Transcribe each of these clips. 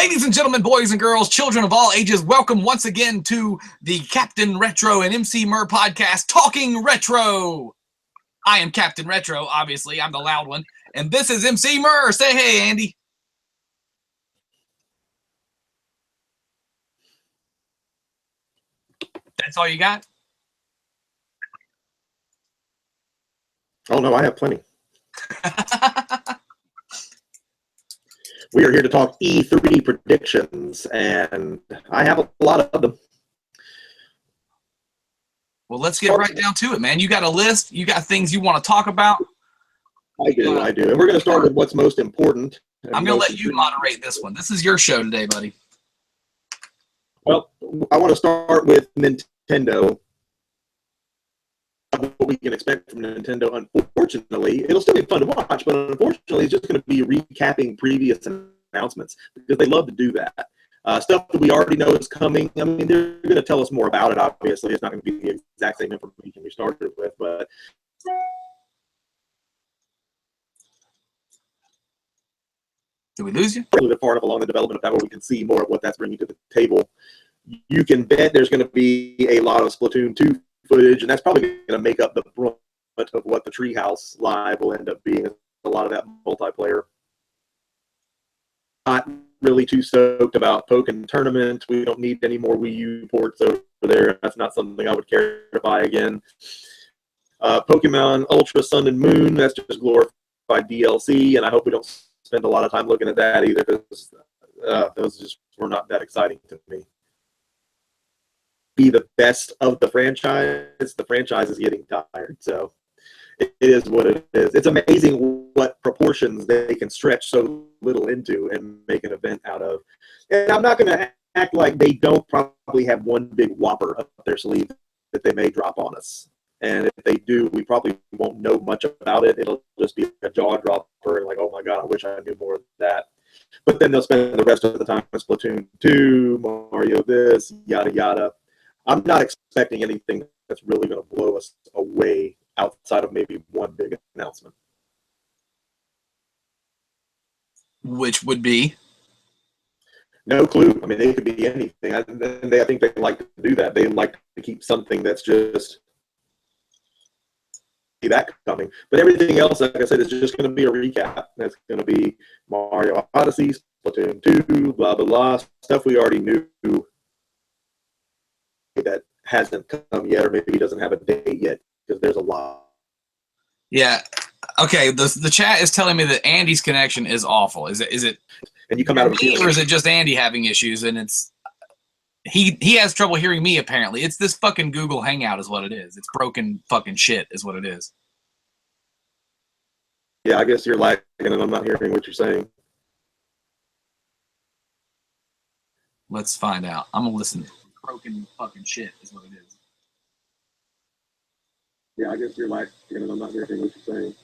Ladies and gentlemen, boys and girls, children of all ages, welcome once again to the CaptNRetro and EmceeMur podcast, Talking Retro. I am CaptNRetro, obviously. I'm the loud one. And this is EmceeMur. Say hey, Andy. That's all you got? Oh, no, I have plenty. We are here to talk E3 predictions, and I have a lot of them. Well, let's get right down to it, man. You got a list? You got things you want to talk about? I do. And we're going to start with what's most important. I'm going to let you moderate this one. This is your show today, buddy. Well, I want to start with Nintendo. What we can expect from Nintendo. Unfortunately, it'll still be fun to watch, but unfortunately, it's just going to be recapping previous announcements because they love to do that. Stuff that we already know is coming. I mean, they're going to tell us more about it. Obviously, it's not going to be the exact same information we started with, but did we lose you? A little bit far enough along the development of that, where we can see more of what that's bringing to the table. You can bet there's going to be a lot of Splatoon 2 footage, and that's probably going to make up the brunt of what the Treehouse Live will end up being. A lot of that multiplayer. Not really too stoked about Pokken Tournament. We don't need any more Wii U ports over there. That's not something I would care to buy again. Pokemon Ultra Sun and Moon, that's just glorified DLC, and I hope we don't spend a lot of time looking at that either, because those just were not that exciting to me. Be the best of the franchise is getting tired, so it is what it is. It's amazing what proportions they can stretch so little into and make an event out of. And I'm not going to act like they don't probably have one big whopper up their sleeve that they may drop on us. And if they do, we probably won't know much about it. It'll just be a jaw dropper and like, oh my God, I wish I knew more of that. But then they'll spend the rest of the time with Splatoon 2, Mario this, yada yada. I'm not expecting anything that's really going to blow us away outside of maybe one big announcement. Which would be? No clue. I mean, they could be anything. I think they like to do that. They like to keep something that's just that coming. But everything else, like I said, is just going to be a recap. That's going to be Mario Odyssey, Splatoon 2, blah, blah, blah. Stuff we already knew that hasn't come yet, or maybe doesn't have a date yet, because there's a lot. Yeah. Okay. The chat is telling me that Andy's connection is awful. Is it? And you come out of me, or is it just Andy having issues? And it's he has trouble hearing me. Apparently, it's this fucking Google Hangout is what it is. It's broken fucking shit is what it is. Yeah, I guess you're lagging, and I'm not hearing what you're saying. Let's find out. I'm gonna listen. Broken fucking shit is what it is. Yeah, I guess you're lagging, and I'm not hearing what you're saying.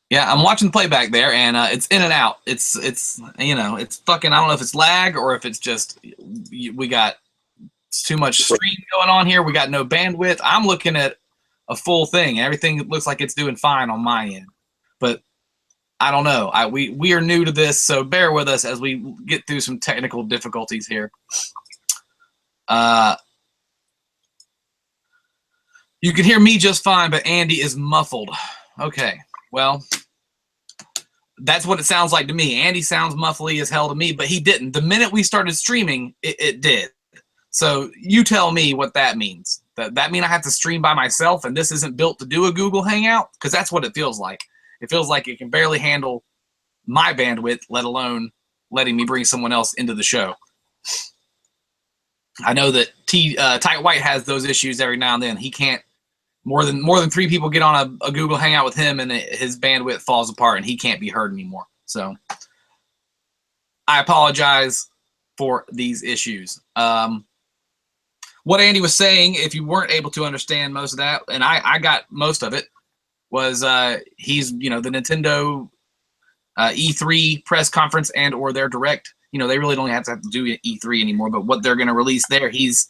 Yeah, I'm watching the playback there, and it's in and out. It's you know, it's fucking. I don't know if it's lag or if it's just we got too much stream going on here. We got no bandwidth. I'm looking at a full thing. Everything looks like it's doing fine on my end, but I don't know. We are new to this, so bear with us as we get through some technical difficulties here. You can hear me just fine, but Andy is muffled. Okay, well, that's what it sounds like to me. Andy sounds muffly as hell to me, but he didn't. The minute we started streaming, it did. So you tell me what that means. That mean I have to stream by myself and this isn't built to do a Google Hangout? Because that's what it feels like. It feels like it can barely handle my bandwidth, let alone letting me bring someone else into the show. I know that Tight White has those issues every now and then. He can't, more than 3 people get on a Google Hangout with him and his bandwidth falls apart and he can't be heard anymore. So I apologize for these issues. What Andy was saying, if you weren't able to understand most of that, and I got most of it, was he's, you know, the Nintendo E3 press conference and or their direct, you know, they really don't have to do E3 anymore, but what they're going to release there, he's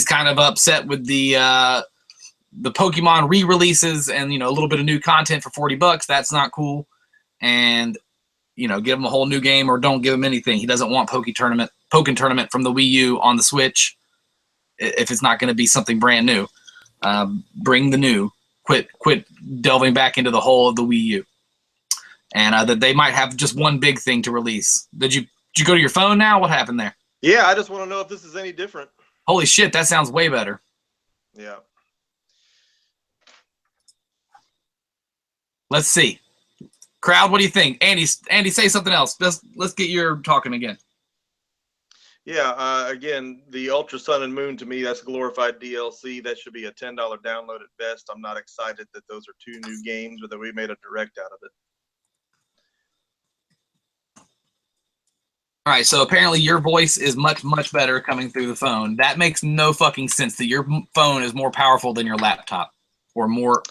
kind of upset with the Pokemon re-releases and, you know, a little bit of new content for $40. That's not cool. And give him a whole new game or don't give him anything. He doesn't want Pokken Tournament from the Wii U on the Switch if it's not going to be something brand new. Bring the new. Quit delving back into the hole of the Wii U. And that they might have just one big thing to release. Did you go to your phone now? What happened there? Yeah, I just want to know if this is any different. Holy shit, that sounds way better. Yeah. Let's see. Crowd, what do you think? Andy, say something else. Let's get your talking again. Yeah, again, the Ultra Sun and Moon, to me, that's glorified DLC. That should be a $10 download at best. I'm not excited that those are 2 new games or that we made a direct out of it. All right, so apparently your voice is much, much better coming through the phone. That makes no fucking sense that your phone is more powerful than your laptop or more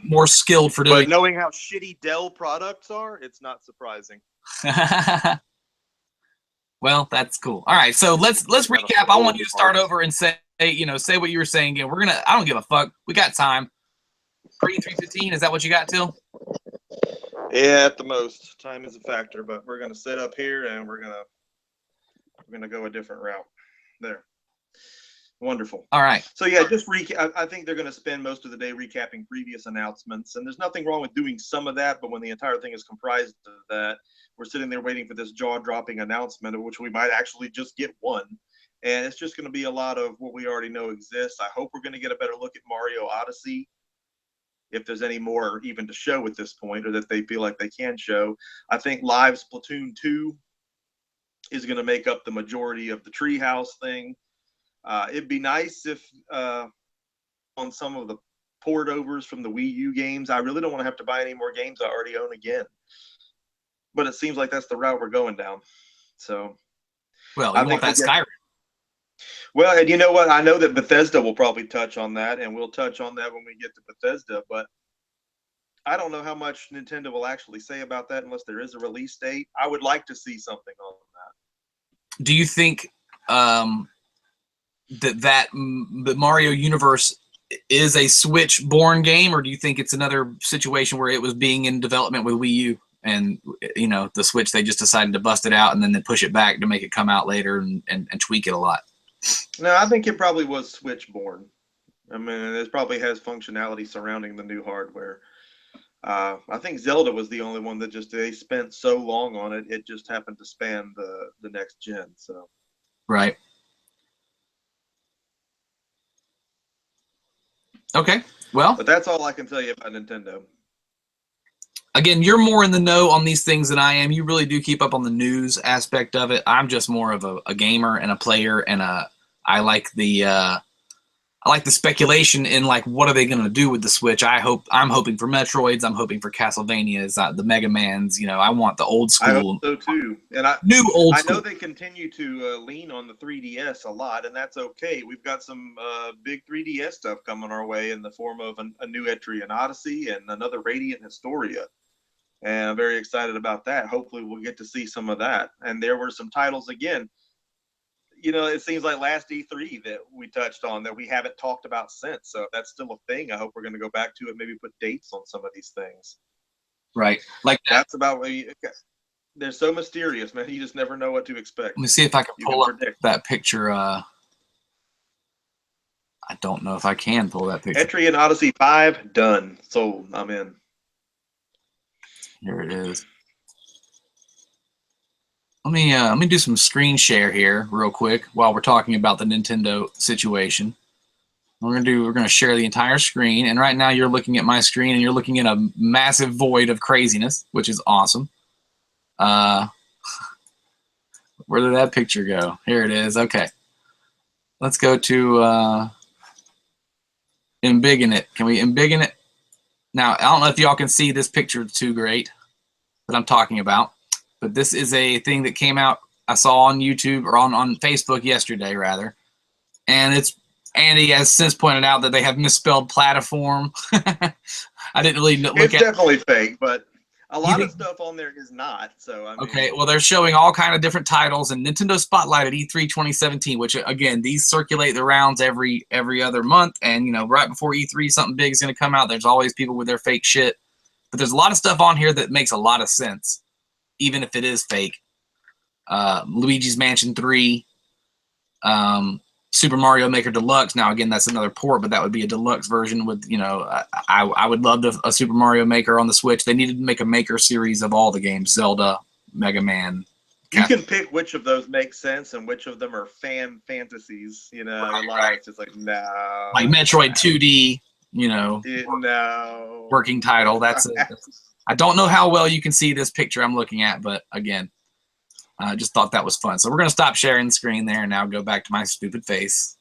more skilled for doing. But knowing how shitty Dell products are, it's not surprising. Well, that's cool. All right, so let's recap. I want you to start over and say what you were saying again. I don't give a fuck. We got time. Pre-3:15, is that what you got till? Yeah, at the most. Time is a factor, but we're gonna sit up here and we're gonna go a different route. There. Wonderful. All right. So yeah, just I think they're gonna spend most of the day recapping previous announcements, and there's nothing wrong with doing some of that, but when the entire thing is comprised of that, we're sitting there waiting for this jaw-dropping announcement, of which we might actually just get one. And it's just gonna be a lot of what we already know exists. I hope we're gonna get a better look at Mario Odyssey, if there's any more even to show at this point, or that they feel like they can show. I think Live Splatoon 2 is going to make up the majority of the Treehouse thing. It'd be nice if on some of the port overs from the Wii U games, I really don't want to have to buy any more games I already own again. But it seems like that's the route we're going down. So, well, you want that Skyrim. Well, and you know what? I know that Bethesda will probably touch on that, and we'll touch on that when we get to Bethesda, but I don't know how much Nintendo will actually say about that unless there is a release date. I would like to see something on that. Do you think that the Mario universe is a Switch-born game, or do you think it's another situation where it was being in development with Wii U and, the Switch, they just decided to bust it out and then they push it back to make it come out later and tweak it a lot? No, I think it probably was Switch-born. I mean, it probably has functionality surrounding the new hardware. I think Zelda was the only one that they spent so long on it, it just happened to span the next gen. So, right. Okay. Well, but that's all I can tell you about Nintendo. Again, you're more in the know on these things than I am. You really do keep up on the news aspect of it. I'm just more of a gamer and a player, and I like the speculation in like what are they going to do with the Switch. I'm hoping for Metroids. I'm hoping for Castlevanias, the Mega Mans. I want the old school. I hope so too. And I know they continue to lean on the 3DS a lot, and that's okay. We've got some big 3DS stuff coming our way in the form of a new Etrian Odyssey and another Radiant Historia. And I'm very excited about that. Hopefully we'll get to see some of that. And there were some titles again. It seems like last E3 that we touched on that we haven't talked about since. So if that's still a thing, I hope we're going to go back to it, maybe put dates on some of these things. Right. Like that's about what they're so mysterious, man. You just never know what to expect. Let me see if I can pull up that picture. I don't know if I can pull that picture. Etrian Odyssey 5, done. Sold. I'm in. Here it is. Let me do some screen share here real quick while we're talking about the Nintendo situation. We're gonna share the entire screen, and right now you're looking at my screen and you're looking at a massive void of craziness, which is awesome. Where did that picture go? Here it is. Okay. Let's go to embiggen it. Can we embiggen it? Now, I don't know if y'all can see this picture too great that I'm talking about, but this is a thing that came out, I saw on YouTube or on Facebook yesterday, rather. And Andy has since pointed out that they have misspelled platform. I didn't really look at it. It's definitely fake, but a lot of stuff on there is not. So, I mean, okay, well, they're showing all kind of different titles, and Nintendo Spotlight at E3 2017, which, again, these circulate the rounds every other month, and, right before E3, something big is going to come out. There's always people with their fake shit. But there's a lot of stuff on here that makes a lot of sense. even if it is fake. Luigi's Mansion 3, Super Mario Maker Deluxe. Now, again, that's another port, but that would be a deluxe version with, you know, I would love a Super Mario Maker on the Switch. They needed to make a Maker series of all the games, Zelda, Mega Man. You can pick which of those make sense and which of them are fan fantasies. You know, a lot of it's just like, no. Like Metroid 2D, you know, no. working title. That's it. I don't know how well you can see this picture I'm looking at, but again, I just thought that was fun. So we're going to stop sharing the screen there and now go back to my stupid face.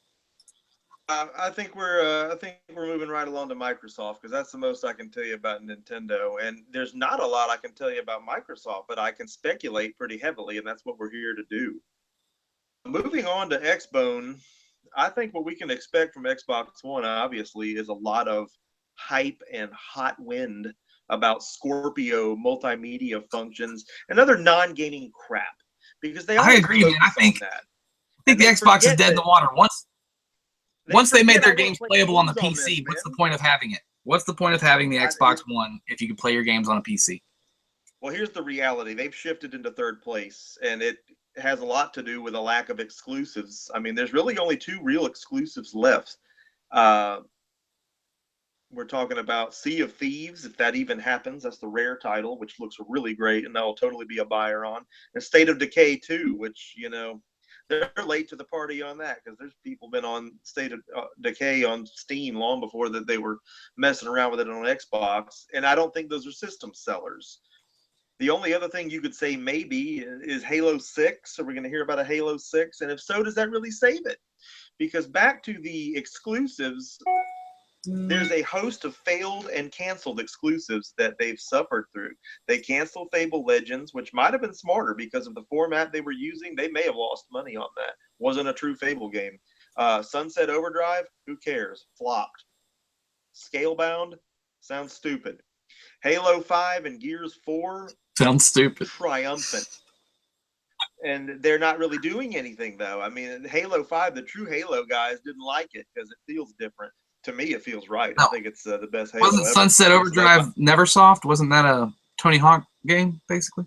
I think we're moving right along to Microsoft, because that's the most I can tell you about Nintendo. And there's not a lot I can tell you about Microsoft, but I can speculate pretty heavily, and that's what we're here to do. Moving on to Xbone, I think what we can expect from Xbox One, obviously, is a lot of hype and hot wind about Scorpio multimedia functions and other non-gaming crap, because they I agree, man. I think the Xbox is dead in the water. Once they made their games playable on the PC, what's the point of having it? What's the point of having the Xbox One if you can play your games on a PC? Well, here's the reality. They've shifted into third place, and it has a lot to do with a lack of exclusives. I mean, there's really only 2 real exclusives left. We're talking about Sea of Thieves, if that even happens. That's the Rare title, which looks really great, and I'll totally be a buyer on. And State of Decay 2, which, you know, they're late to the party on that, because there's people been on State of Decay on Steam long before that they were messing around with it on Xbox, and I don't think those are system sellers. The only other thing you could say maybe is Halo 6. Are we going to hear about a Halo 6? And if so, does that really save it? Because back to the exclusives, there's a host of failed and canceled exclusives that they've suffered through. They canceled Fable Legends, which might have been smarter because of the format they were using. They may have lost money on that. Wasn't a true Fable game. Sunset Overdrive, who cares? Flopped. Scalebound, sounds stupid. Halo 5 and Gears 4, sounds stupid. Triumphant. And they're not really doing anything, though. I mean, Halo 5, the true Halo guys didn't like it because it feels different. To me, it feels right. No. I think it's the best Halo Wasn't ever. Sunset Overdrive Neversoft? Wasn't that a Tony Hawk game, basically?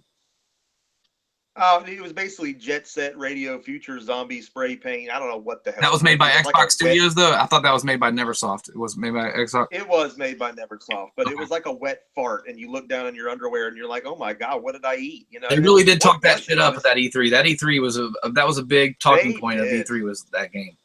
It was basically Jet Set Radio Future Zombie Spray Paint. I don't know what the hell. That was made by Xbox Studios, though? I thought that was made by Neversoft. It was made by Xbox? It was made by Neversoft, but it was like a wet fart, and you look down in your underwear, and you're like, oh, my God, what did I eat? You know, they really did talk that shit up at that E3. That E3 was that was a big talking point of E3 was that game.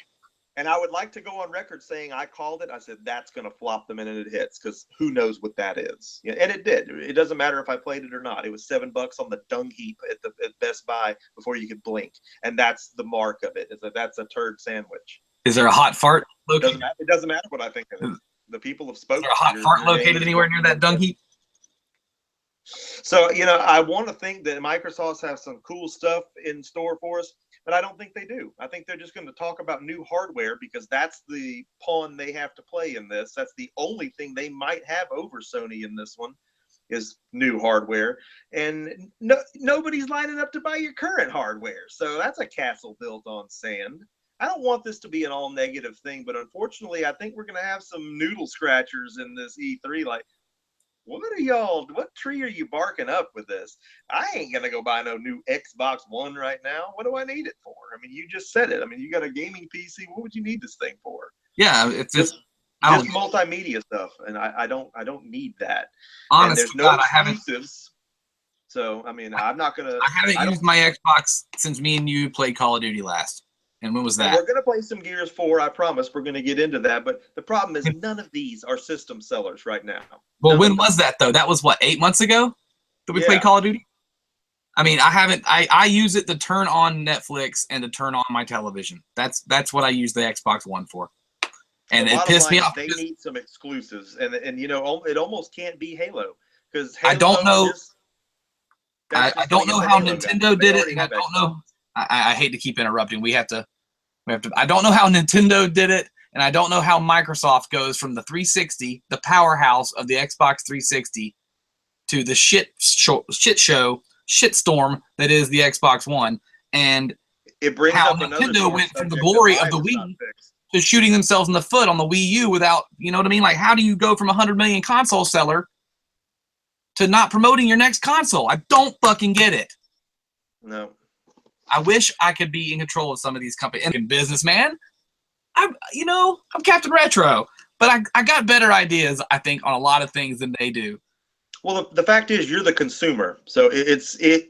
And I would like to go on record saying I called it. I said, that's going to flop the minute it hits, because who knows what that is. Yeah, and it did. It doesn't matter if I played it or not. It was $7 on the dung heap at Best Buy before you could blink. And that's the mark of it. That's a turd sandwich. Is there a hot fart located? It doesn't matter what I think of it. The people have spoken. Is there a hot fart located anywhere near that dung heap? So, you know, I want to think that Microsoft has some cool stuff in store for us, but I don't think they do. I think they're just going to talk about new hardware, because that's the pawn they have to play in this. That's the only thing they might have over Sony in this one, is new hardware. And nobody's lining up to buy your current hardware. So that's a castle built on sand. I don't want this to be an all negative thing, but unfortunately, I think we're going to have some noodle scratchers in this E3. Like, what tree are you barking up with this? I ain't going to go buy no new Xbox One right now. What do I need it for? I mean, you just said it. I mean, you got a gaming PC. What would you need this thing for? Yeah, it's just multimedia stuff, and I don't need that. Honestly, there's no exclusives. So, I mean, I'm not going to. I haven't used my Xbox since me and you played Call of Duty last. And when was that? We're going to play some Gears 4, I promise. We're going to get into that. But the problem is none of these are system sellers right now. Well, when was that, though? That was, what, 8 months ago that we played Call of Duty? I mean, I use it to turn on Netflix and to turn on my television. That's what I use the Xbox One for. And it pissed me off. They need some exclusives. And you know, it almost can't be Halo. Because I don't know. I don't know how Nintendo did it, and I don't know. I hate to keep interrupting. We have to. I don't know how Nintendo did it, and I don't know how Microsoft goes from the 360, the powerhouse of the Xbox 360, to the shitstorm that is the Xbox One, and it brings how up Nintendo went from the glory of the Wii to shooting themselves in the foot on the Wii U without, you know what I mean? Like, how do you go from 100 million console seller to not promoting your next console. I don't fucking get it. No. I wish I could be in control of some of these companies. And businessman, I'm CaptNRetro, but I got better ideas, I think, on a lot of things than they do. Well, the fact is, you're the consumer, so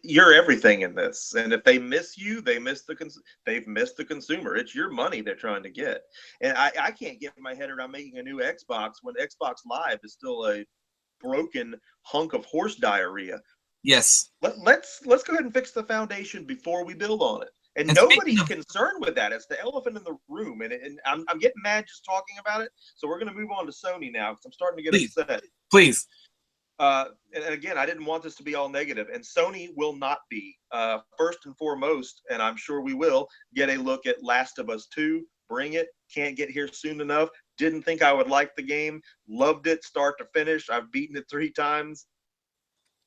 you're everything in this. And if they miss you, they've missed the consumer. It's your money they're trying to get. And I can't get my head around making a new Xbox when Xbox Live is still a broken hunk of horse diarrhea. Yes. Let's go ahead and fix the foundation before we build on it. And nobody's concerned with that. It's the elephant in the room. And I'm getting mad just talking about it. So we're going to move on to Sony now because I'm starting to get upset. Please. And again, I didn't want this to be all negative, and Sony will not be. First and foremost, and I'm sure we will, get a look at Last of Us 2. Bring it. Can't get here soon enough. Didn't think I would like the game. Loved it start to finish. I've beaten it 3 times.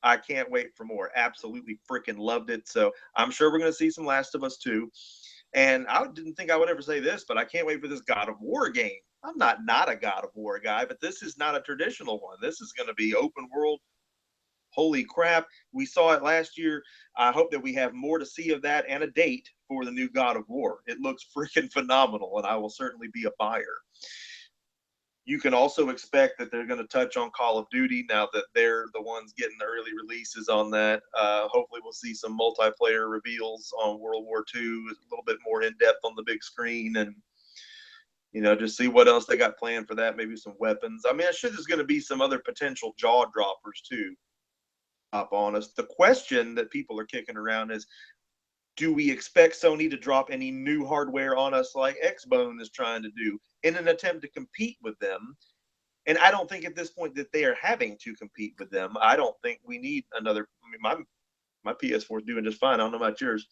I can't wait for more. Absolutely freaking loved it. So I'm sure we're going to see some Last of Us 2. And I didn't think I would ever say this, but I can't wait for this God of War game. I'm not a God of War guy, but this is not a traditional one. This is going to be open world. Holy crap. We saw it last year. I hope that we have more to see of that and a date for the new God of War. It looks freaking phenomenal, and I will certainly be a buyer. You can also expect that they're going to touch on Call of Duty now that they're the ones getting the early releases on that. Hopefully we'll see some multiplayer reveals on World War II, a little bit more in-depth on the big screen, and just see what else they got planned for that. Maybe some weapons. I mean, I'm sure there's going to be some other potential jaw droppers too. Up on us. The question that people are kicking around is, do we expect Sony to drop any new hardware on us like Xbone is trying to do in an attempt to compete with them? And I don't think at this point that they are having to compete with them. I don't think we need another. I mean, my PS4 is doing just fine. I don't know about yours.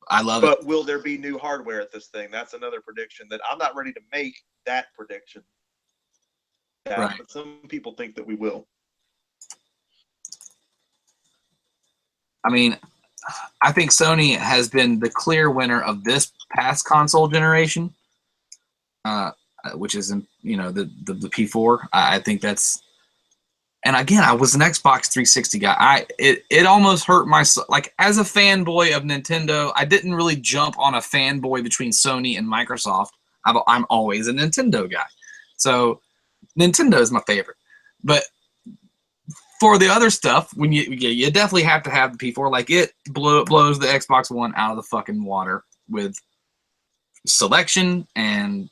I love it. But will there be new hardware at this thing? That's another prediction that I'm not ready to make that prediction. Right. But some people think that we will. I mean, I think Sony has been the clear winner of this past console generation, which is, the P4. I think that's, and again, I was an Xbox 360 guy. It almost hurt my, like, as a fanboy of Nintendo, I didn't really jump on a fanboy between Sony and Microsoft. I'm always a Nintendo guy. So Nintendo is my favorite. But for the other stuff, when you definitely have to have the P4. Like, it blows the Xbox One out of the fucking water with selection and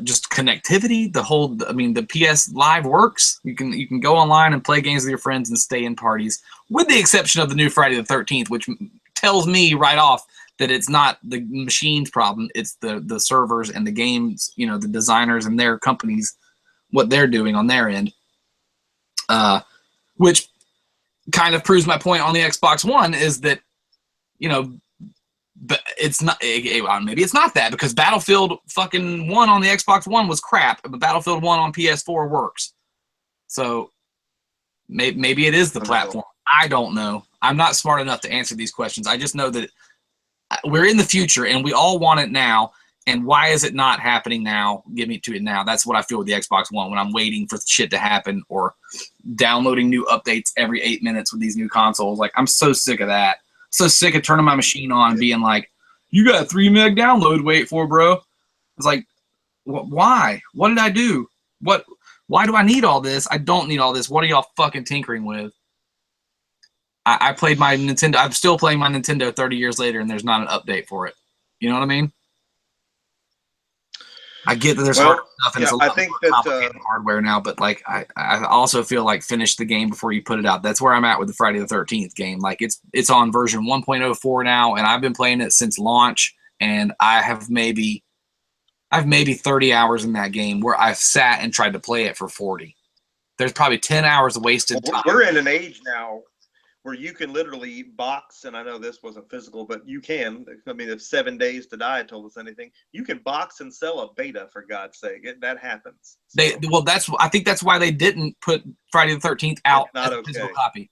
just connectivity. The PS Live works. You can go online and play games with your friends and stay in parties, with the exception of the new Friday the 13th, which tells me right off that it's not the machine's problem. It's the servers and the games, the designers and their companies, what they're doing on their end. Which kind of proves my point on the Xbox One is that, but it's not, maybe it's not that, because Battlefield fucking 1 on the Xbox One was crap, but Battlefield 1 on PS4 works. So maybe it is the platform. I don't know. I'm not smart enough to answer these questions. I just know that we're in the future and we all want it now. And why is it not happening now? Give me to it now. That's what I feel with the Xbox One when I'm waiting for shit to happen or downloading new updates every 8 minutes with these new consoles. Like, I'm so sick of that. So sick of turning my machine on and being like, you got a 3 meg download wait for, bro. It's like, why? What did I do? Why do I need all this? I don't need all this. What are y'all fucking tinkering with? I played my Nintendo. I'm still playing my Nintendo 30 years later, and there's not an update for it. You know what I mean? I get that there's hard stuff and it's a lot more complicated hardware now, but like I also feel like finish the game before you put it out. That's where I'm at with the Friday the 13th game. Like, it's on version 1.04 now, and I've been playing it since launch, and I've maybe 30 hours in that game where I've sat and tried to play it for 40. There's probably 10 hours of wasted time. We're in an age now where you can literally box, and I know this wasn't physical, but you can. I mean, if 7 Days to Die told us anything, you can box and sell a beta, for God's sake. That happens. So, I think that's why they didn't put Friday the 13th out as a okay. physical copy,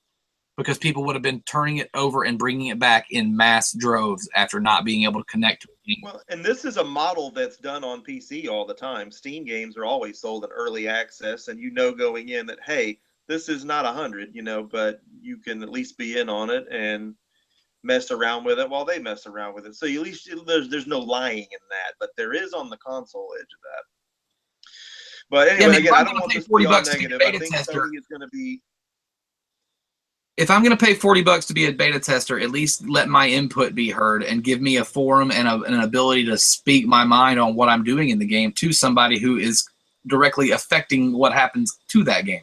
because people would have been turning it over and bringing it back in mass droves after not being able to connect to it. Well, and this is a model that's done on PC all the time. Steam games are always sold in early access, and going in that, hey, This is not 100, you know, but you can at least be in on it and mess around with it while they mess around with it. So at least there's no lying in that, but there is on the console edge of that. But anyway, Yeah, I mean, again, I don't want this to be all $40 to be a negative. beta I think tester. Sony is going to be. If I'm going to pay $40 to be a beta tester, at least let my input be heard and give me a forum and an ability to speak my mind on what I'm doing in the game to somebody who is directly affecting what happens to that game.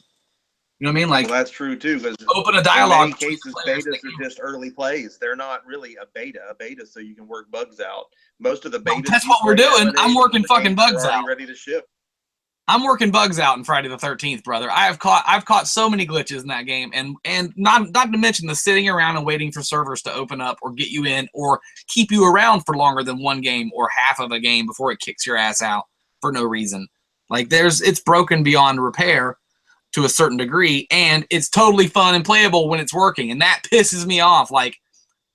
You know what I mean? Like, Well, that's true too, because open a dialogue. in many cases, betas are just early plays. They're not really a beta. A beta, so you can work bugs out. Most of the betas. That's what we're doing. I'm working fucking bugs out. Ready to ship. I'm working bugs out in Friday the 13th, brother. I've caught so many glitches in that game, and not to mention the sitting around and waiting for servers to open up or get you in or keep you around for longer than one game or half of a game before it kicks your ass out for no reason. Like it's broken beyond repair to a certain degree, and it's totally fun and playable when it's working, and that pisses me off. Like,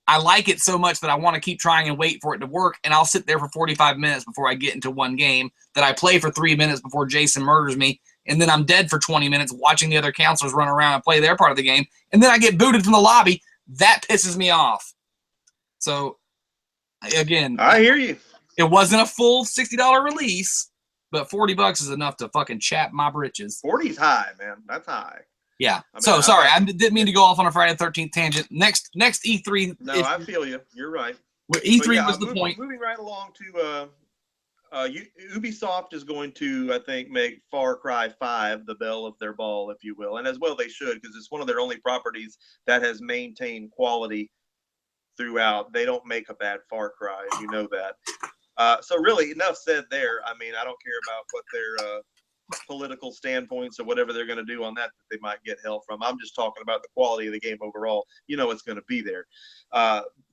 I like it so much that I want to keep trying and wait for it to work, and I'll sit there for 45 minutes before I get into one game that I play for 3 minutes before Jason murders me, and then I'm dead for 20 minutes watching the other counselors run around and play their part of the game, and then I get booted from the lobby. That pisses me off. So, again, I hear you. It wasn't a full $60 release, but $40 is enough to fucking chap my britches. 40's high, man. That's high. Yeah. I mean, sorry, I didn't mean to go off on a Friday the 13th tangent. Next E3. No, I feel you. You're right. E3 was the point. Moving right along to Ubisoft is going to, I think, make Far Cry 5 the belle of their ball, if you will, and as well they should, because it's one of their only properties that has maintained quality throughout. They don't make a bad Far Cry, if you know that. So really, enough said there. I mean, I don't care about what their political standpoints or whatever they're going to do on that they might get hell from. I'm just talking about the quality of the game overall. You know it's going to be there.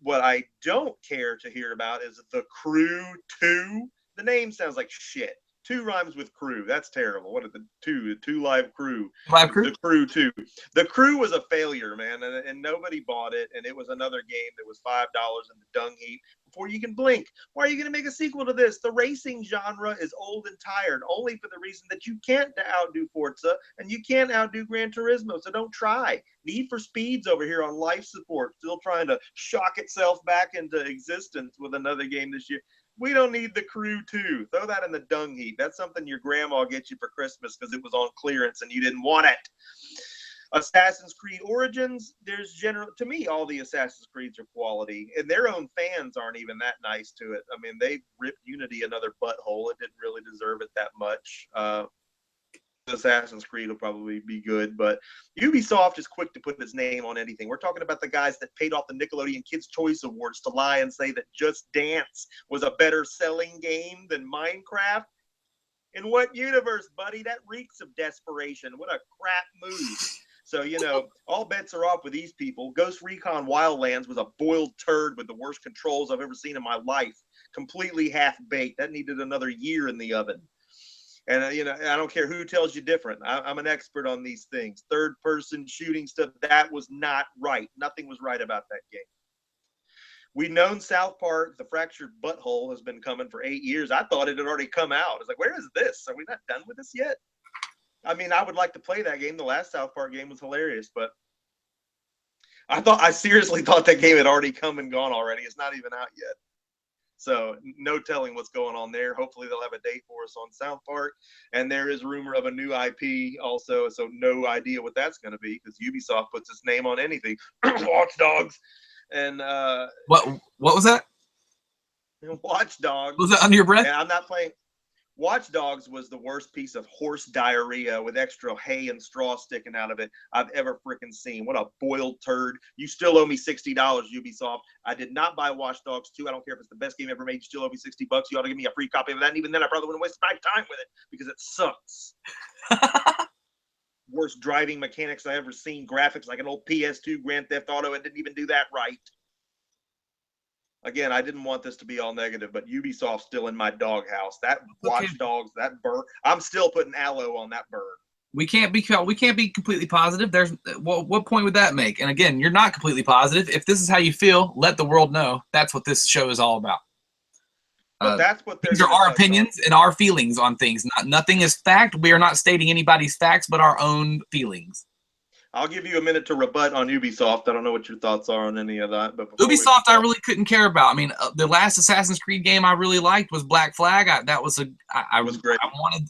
What I don't care to hear about is The Crew 2. The name sounds like shit. 2 rhymes with crew. That's terrible. What are the 2? 2 Live Crew. Live Crew? The Crew 2. The Crew was a failure, man, and nobody bought it, and it was another game that was $5 in the dung heap before you can blink. Why are you going to make a sequel to this? The racing genre is old and tired, only for the reason that you can't outdo Forza, and you can't outdo Gran Turismo, so don't try. Need for Speed's over here on life support, still trying to shock itself back into existence with another game this year. We don't need The Crew 2. Throw that in the dung heap. That's something your grandma gets you for Christmas because it was on clearance and you didn't want it. Assassin's Creed Origins, to me, all the Assassin's Creeds are quality, and their own fans aren't even that nice to it. I mean, they ripped Unity another butthole. It didn't really deserve it that much. Assassin's Creed will probably be good, but Ubisoft is quick to put its name on anything. We're talking about the guys that paid off the Nickelodeon Kids' Choice Awards to lie and say that Just Dance was a better selling game than Minecraft. In what universe, buddy? That reeks of desperation. What a crap move. So, you know, all bets are off with these people. Ghost Recon Wildlands was a boiled turd with the worst controls I've ever seen in my life. Completely half-baked. That needed another year in the oven. And, you know, I don't care who tells you different. I'm an expert on these things. Third-person shooting stuff, that was not right. Nothing was right about that game. We've known South Park, The Fractured Butthole, has been coming for 8 years. I thought it had already come out. I was like, where is this? Are we not done with this yet? I mean, I would like to play that game. The last South Park game was hilarious, but I seriously thought that game had already come and gone already. It's not even out yet. So no telling what's going on there. Hopefully they'll have a date for us on South Park. And there is rumor of a new IP also, so no idea what that's going to be because Ubisoft puts its name on anything. Watch Dogs. And what was that? Watch Dogs. Was that under your breath? And I'm not playing. Watch Dogs was the worst piece of horse diarrhea with extra hay and straw sticking out of it I've ever freaking seen. What a boiled turd. You still owe me $60, Ubisoft. I did not buy Watch Dogs 2. I don't care if it's the best game ever made. You still owe me $60. You ought to give me a free copy of that. And even then, I probably wouldn't waste my time with it because it sucks. Worst driving mechanics I ever seen. Graphics like an old PS2 Grand Theft Auto. It didn't even do that right. Again, I didn't want this to be all negative, but Ubisoft's still in my doghouse. That Watch Dogs, that bird. I'm still putting aloe on that bird. We can't be completely positive. There's what point would that make? And again, you're not completely positive. If this is how you feel, let the world know. That's what this show is all about. But that's what these are our opinions and our feelings on things. Nothing is fact. We are not stating anybody's facts, but our own feelings. I'll give you a minute to rebut on Ubisoft. I don't know what your thoughts are on any of that. But Ubisoft, I really couldn't care about. I mean, the last Assassin's Creed game I really liked was Black Flag. That was great. I wanted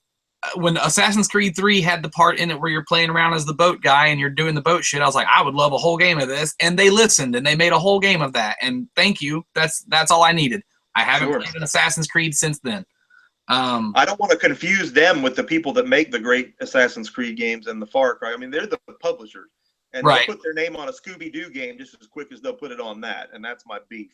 when Assassin's Creed 3 had the part in it where you're playing around as the boat guy and you're doing the boat shit. I was like, I would love a whole game of this, and they listened and they made a whole game of that. And thank you. That's all I needed. I haven't played an Assassin's Creed since then. I don't want to confuse them with the people that make the great Assassin's Creed games and the Far Cry. I mean, they're the publishers, and they'll put their name on a Scooby-Doo game just as quick as they'll put it on that, and that's my beef.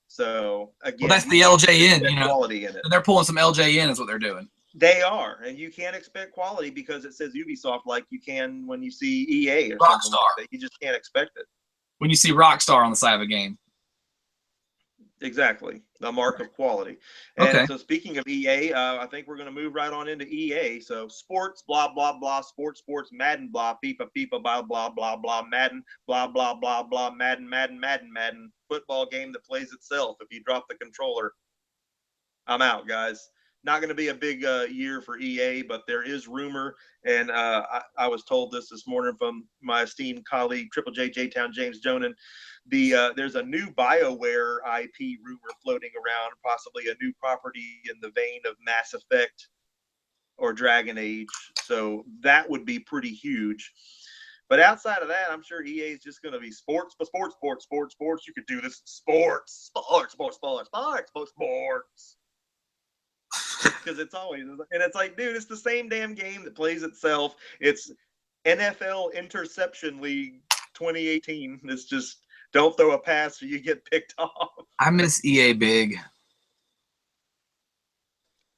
So again, that's the LJN, you know. Quality in it. They're pulling some LJN is what they're doing. They are, and you can't expect quality because it says Ubisoft like you can when you see EA or Rockstar. something like that. You just can't expect it. When you see Rockstar on the side of a game. Exactly, the mark of quality. And so speaking of EA, I think we're going to move right on into EA. So sports, blah, blah, blah, sports, Madden, blah, FIFA, blah, blah, blah, blah, Madden, blah, blah, blah, blah, Madden, football game that plays itself. If you drop the controller, I'm out, guys. Not going to be a big year for EA, but there is rumor, and I was told this morning from my esteemed colleague, Triple J J-Town James Jonan. There's a new BioWare IP rumor floating around, possibly a new property in the vein of Mass Effect or Dragon Age. So that would be pretty huge. But outside of that, I'm sure EA is just going to be sports. You could do this in sports. Because it's always, and it's like, dude, it's the same damn game that plays itself. It's NFL Interception League 2018. It's just don't throw a pass or you get picked off. I miss EA big.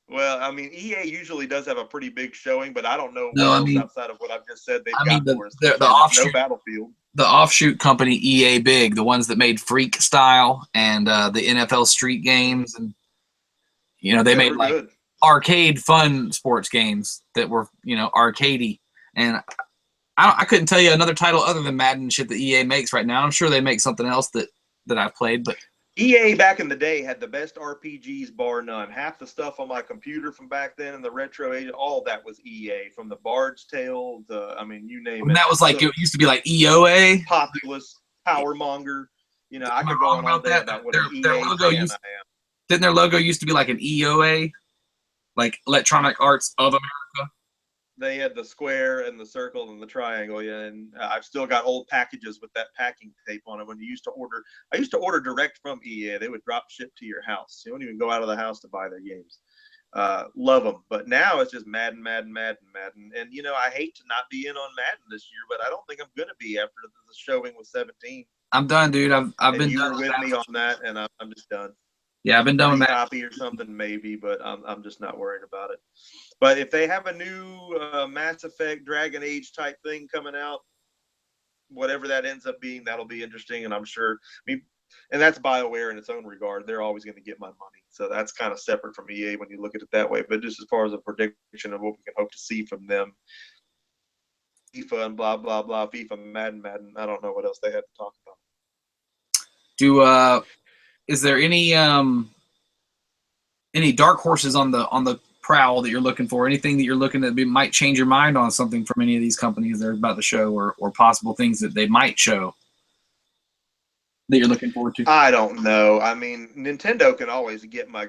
Well, I mean, EA usually does have a pretty big showing, but I don't know what else outside of what I've just said they've got for us. The offshoot, no Battlefield. The offshoot company EA Big, the ones that made Freak Style and the NFL Street games, and you know they made like arcade fun sports games that were arcadey. And I couldn't tell you another title other than Madden shit that EA makes right now. I'm sure they make something else that I've played, but EA back in the day had the best RPGs bar none. Half the stuff on my computer from back then in the retro age, all that was EA, from the Bard's Tale to, I mean, you name it. That was like, it used to be like EOA? Populous, Powermonger. You know, I could go on all day about what an EA fan I am. Didn't their logo used to be like an EOA? Like Electronic Arts of America? They had the square and the circle and the triangle, and I've still got old packages with that packing tape on it. When you used to order, I used to order direct from EA. They would drop ship to your house. You don't even go out of the house to buy their games. Love them, but now it's just Madden. And you know, I hate to not be in on Madden this year, but I don't think I'm gonna be after the showing with 17. I'm done, dude. I've been done with me on that, and I'm just done. Yeah, I've been done with that. Copy or something maybe, but I'm just not worried about it. But if they have a new Mass Effect Dragon Age type thing coming out, whatever that ends up being, that'll be interesting. And I'm sure, and that's BioWare in its own regard. They're always going to get my money. So that's kind of separate from EA when you look at it that way. But just as far as a prediction of what we can hope to see from them, FIFA and blah, blah, blah, FIFA, Madden, I don't know what else they have to talk about. Is there any dark horses on the prowl that you're looking for? Anything that you're looking at might change your mind on something from any of these companies that are about to show, or possible things that they might show that you're looking forward to? I don't know. I mean, Nintendo can always get my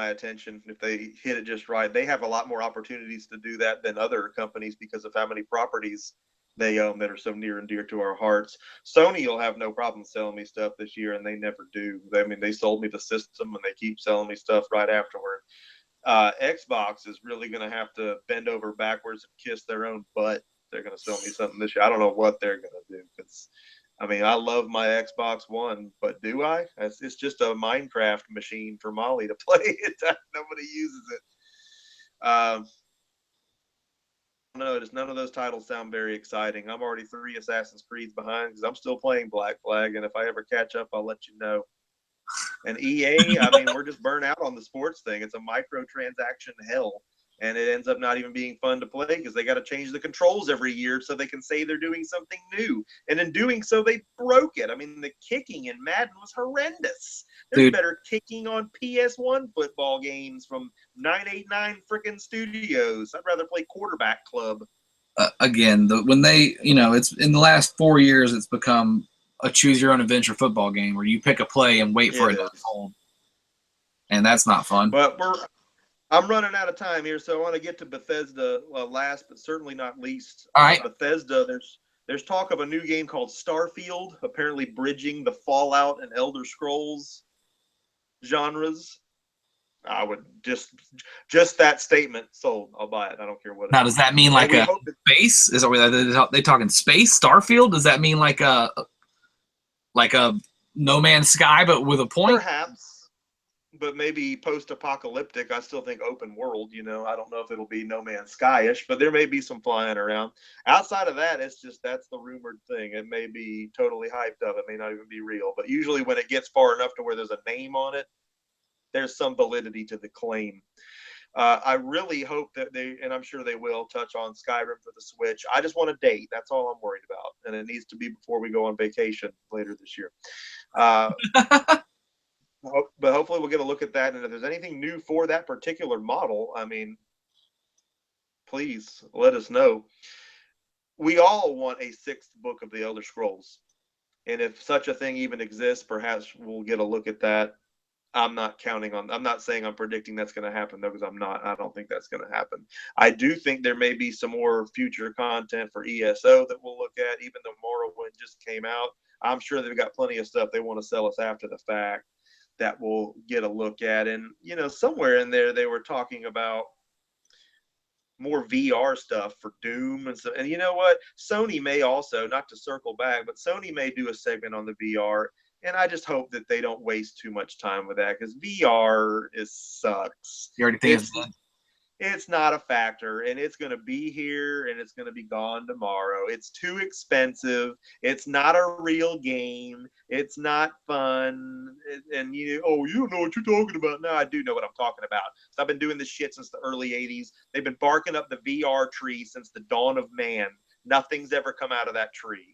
attention if they hit it just right. They have a lot more opportunities to do that than other companies because of how many properties they own that are so near and dear to our hearts. Sony will have no problem selling me stuff this year, and they never do. They sold me the system, and they keep selling me stuff right afterward. Xbox is really going to have to bend over backwards and kiss their own butt. They're going to sell me something this year. I don't know what they're going to do. I love my Xbox One, but do I? It's just a Minecraft machine for Molly to play it. Nobody uses it. No, none of those titles sound very exciting. I'm already 3 Assassin's Creeds behind because I'm still playing Black Flag, and if I ever catch up, I'll let you know. And EA, we're just burnt out on the sports thing. It's a microtransaction hell, and it ends up not even being fun to play because they got to change the controls every year so they can say they're doing something new. And in doing so, they broke it. The kicking in Madden was horrendous. There's better kicking on PS1 football games from 989 frickin' studios. I'd rather play Quarterback Club. again, when they, it's in the last 4 years, it's become a choose your own adventure football game where you pick a play and wait for it to unfold, and that's not fun. But I'm running out of time here, so I want to get to Bethesda last, but certainly not least. All right. Bethesda, there's talk of a new game called Starfield, apparently bridging the Fallout and Elder Scrolls genres. I would just that statement sold. I'll buy it. I don't care what. Now, does that mean like a space? Is they talking space? Starfield? Does that mean like a No Man's Sky, but with a point? Perhaps, but maybe post-apocalyptic. I still think open world. I don't know if it'll be No Man's Sky-ish, but there may be some flying around. Outside of that, it's just that's the rumored thing. It may be totally hyped up. It may not even be real. But usually, when it gets far enough to where there's a name on it, there's some validity to the claim. I really hope that and I'm sure they will, touch on Skyrim for the Switch. I just want a date. That's all I'm worried about. And it needs to be before we go on vacation later this year. But hopefully we'll get a look at that. And if there's anything new for that particular model, I mean, please let us know. We all want a 6th book of the Elder Scrolls. And if such a thing even exists, perhaps we'll get a look at that. I'm not saying I'm predicting that's going to happen, though, because I don't think that's going to happen. I do think there may be some more future content for ESO that we'll look at, even though Morrowind just came out. I'm sure they've got plenty of stuff they want to sell us after the fact that we'll get a look at. And, somewhere in there, they were talking about more VR stuff for Doom and so. And you know what? Sony may also, not to circle back, but Sony may do a segment on the VR. And I just hope that they don't waste too much time with that, because VR sucks. You already think it's not a factor, and it's going to be here and it's going to be gone tomorrow. It's too expensive. It's not a real game. It's not fun. And you don't know what you're talking about. No, I do know what I'm talking about. So I've been doing this shit since the early 80s. They've been barking up the VR tree since the dawn of man. Nothing's ever come out of that tree.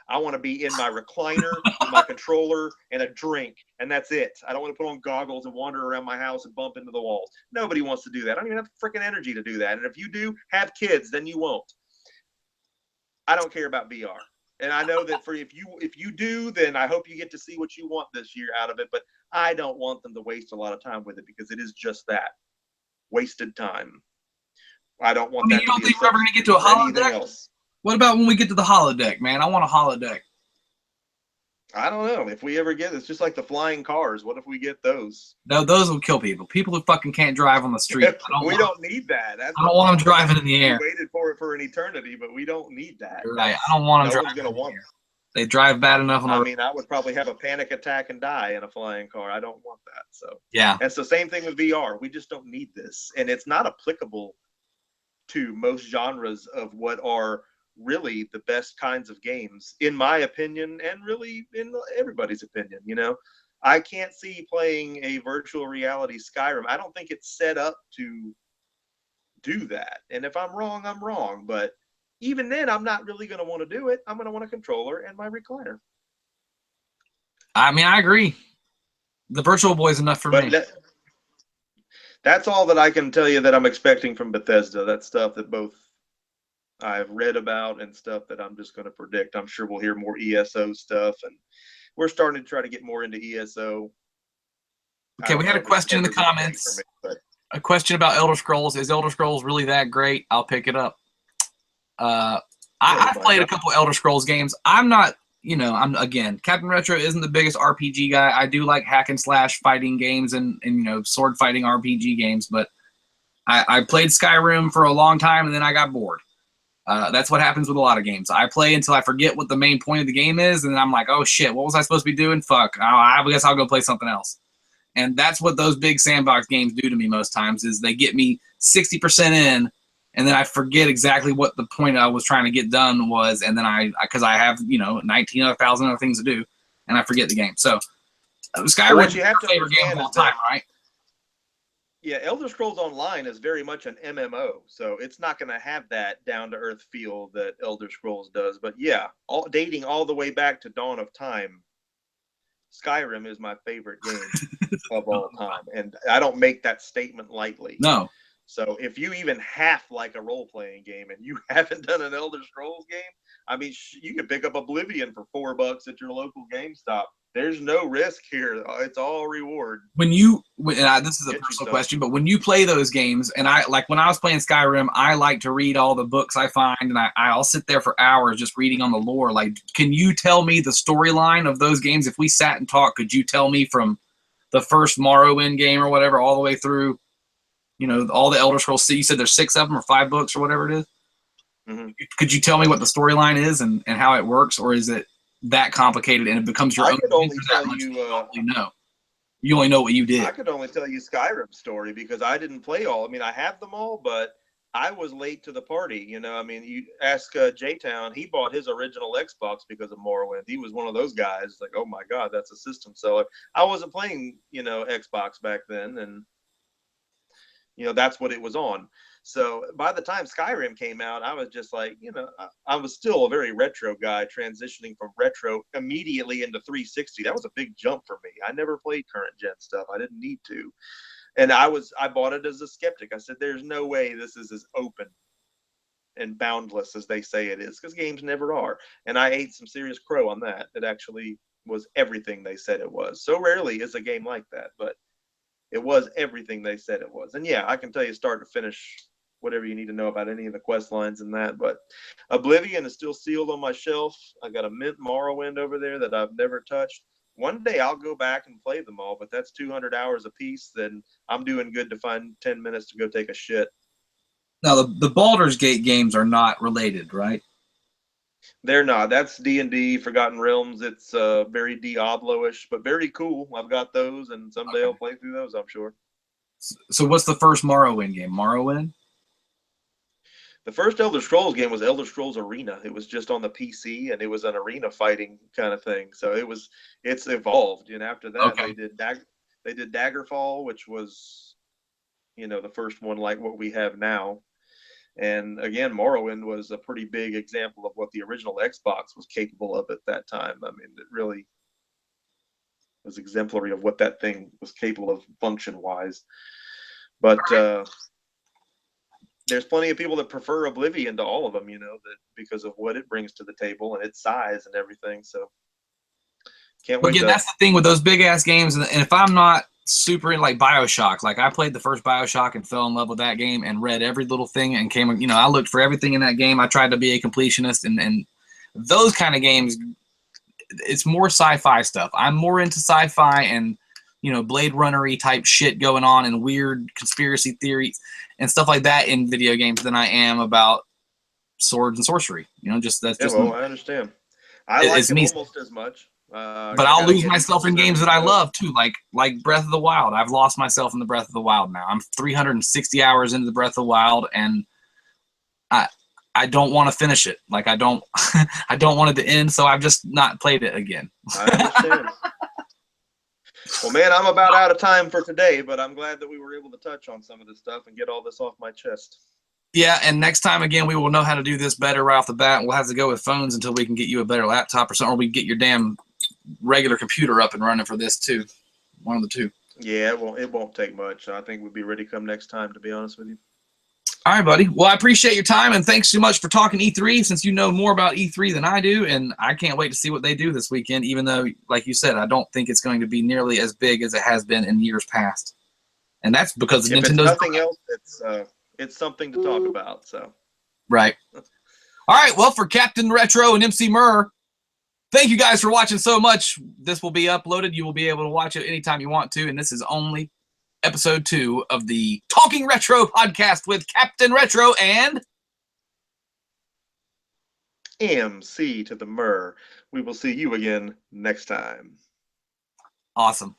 I want to be in my recliner, my controller, and a drink, and that's it. I don't want to put on goggles and wander around my house and bump into the walls. Nobody wants to do that. I don't even have the freaking energy to do that. And if you do have kids, then you won't. I don't care about VR. And I know that if you do, then I hope you get to see what you want this year out of it. But I don't want them to waste a lot of time with it, because it is just that, wasted time. I don't want that. You don't think we're ever going to get to a holodeck? What about when we get to the holodeck, man? I want a holodeck. I don't know. If we ever get, it's just like the flying cars. What if we get those? No, those will kill people. People who fucking can't drive on the street. We don't need that. I don't want them driving in the air. We waited for it for an eternity, but we don't need that. Right. I don't want them driving in the air. They drive bad enough on the road. I mean, I would probably have a panic attack and die in a flying car. I don't want that. So yeah. And so same thing with VR. We just don't need this. And it's not applicable to most genres of what are really the best kinds of games, in my opinion, and really in everybody's opinion. I can't see playing a virtual reality Skyrim. I don't think it's set up to do that. And if I'm wrong, I'm wrong. But even then, I'm not really going to want to do it. I'm going to want a controller and my recliner. I mean, I agree. The Virtual Boy is enough for me. That's all that I can tell you that I'm expecting from Bethesda. That's stuff that both I've read about and stuff that I'm just going to predict. I'm sure we'll hear more ESO stuff, and we're starting to try to get more into ESO. Okay, we had a question in the comments. A question about Elder Scrolls. Is Elder Scrolls really that great? I'll pick it up. I've played a couple Elder Scrolls games. I'm not, CaptNRetro isn't the biggest RPG guy. I do like hack and slash fighting games and sword fighting RPG games, but I played Skyrim for a long time and then I got bored. That's what happens with a lot of games. I play until I forget what the main point of the game is, and then I'm like, oh shit, what was I supposed to be doing? Fuck, I guess I'll go play something else. And that's what those big sandbox games do to me most times, is they get me 60% in, and then I forget exactly what the point I was trying to get done was, and then because I have 19,000 other things to do, and I forget the game. So Skyrim's my favorite game of all time, right? Yeah, Elder Scrolls Online is very much an MMO, so it's not going to have that down-to-earth feel that Elder Scrolls does. But yeah, dating all the way back to Dawn of Time, Skyrim is my favorite game of all time, and I don't make that statement lightly. No. So if you even half like a role-playing game and you haven't done an Elder Scrolls game, I mean, you can pick up Oblivion for $4 at your local GameStop. There's no risk here. It's all reward. This is a personal question, but when you play those games, and when I was playing Skyrim, I like to read all the books I find, and I'll sit there for hours just reading on the lore. Like, can you tell me the storyline of those games? If we sat and talked, could you tell me from the first Morrowind game or whatever all the way through, all the Elder Scrolls? You said there's 6 of them or 5 books or whatever it is. Mm-hmm. Could you tell me what the storyline is and how it works, or is it that complicated and it becomes your own? I could only tell you. You only know what you did. I could only tell you Skyrim's story because I didn't play all. I mean, I have them all, but I was late to the party. I mean, you ask J-Town, he bought his original Xbox because of Morrowind. He was one of those guys like, oh my God, that's a system seller. I wasn't playing, Xbox back then, and that's what it was on. So by the time Skyrim came out, I was just like, I was still a very retro guy, transitioning from retro immediately into 360. That was a big jump for me. I never played current gen stuff. I didn't need to. And I bought it as a skeptic. I said, there's no way this is as open and boundless as they say it is, because games never are. And I ate some serious crow on that. It actually was everything they said it was. So rarely is a game like that, but it was everything they said it was. And yeah, I can tell you start to finish whatever you need to know about any of the quest lines and that. But Oblivion is still sealed on my shelf. I got a mint Morrowind over there that I've never touched. One day I'll go back and play them all, but that's 200 hours a piece. Then I'm doing good to find 10 minutes to go take a shit. Now, the Baldur's Gate games are not related, right? They're not. That's D&D, Forgotten Realms. It's very Diablo-ish, but very cool. I've got those, and someday I'll play through those, I'm sure. So what's the first Morrowind game? Morrowind? The first Elder Scrolls game was Elder Scrolls Arena. It was just on the PC, and it was an arena fighting kind of thing. So it's evolved. And after that, they did Daggerfall, which was, the first one like what we have now. And again, Morrowind was a pretty big example of what the original Xbox was capable of at that time. I mean, it really was exemplary of what that thing was capable of function-wise. But there's plenty of people that prefer Oblivion to all of them, that because of what it brings to the table and its size and everything. So can't wait. Again, that's the thing with those big ass games. And if I'm not super in like BioShock, like I played the first BioShock and fell in love with that game and read every little thing and I looked for everything in that game. I tried to be a completionist, and those kind of games, it's more sci-fi stuff. I'm more into sci-fi and Blade Runner-y type shit going on and weird conspiracy theories and stuff like that in video games than I am about swords and sorcery. That's just. Well, I understand. I like it almost as much. But I'll lose myself in games that I love too, like Breath of the Wild. I've lost myself in the Breath of the Wild now. I'm 360 hours into the Breath of the Wild, and I don't want to finish it. Like I don't want it to end, so I've just not played it again. I understand. Well, man, I'm about out of time for today, but I'm glad that we were able to touch on some of this stuff and get all this off my chest. Yeah, and next time, again, we will know how to do this better right off the bat. We'll have to go with phones until we can get you a better laptop or something, or we can get your damn regular computer up and running for this too. One of the two. Yeah, it won't take much. I think we'll be ready come next time, to be honest with you. All right, buddy. Well, I appreciate your time, and thanks so much for talking E3, since you know more about E3 than I do, and I can't wait to see what they do this weekend, even though, like you said, I don't think it's going to be nearly as big as it has been in years past. And that's because of Nintendo's... If it's nothing else, it's something to talk about, so... Right. All right, well, for CaptNRetro and EmceeMur, thank you guys for watching so much. This will be uploaded. You will be able to watch it anytime you want to, and this is only episode 2 of the Talking Retro podcast with CaptNRetro and MC to the Mur. We will see you again next time. Awesome.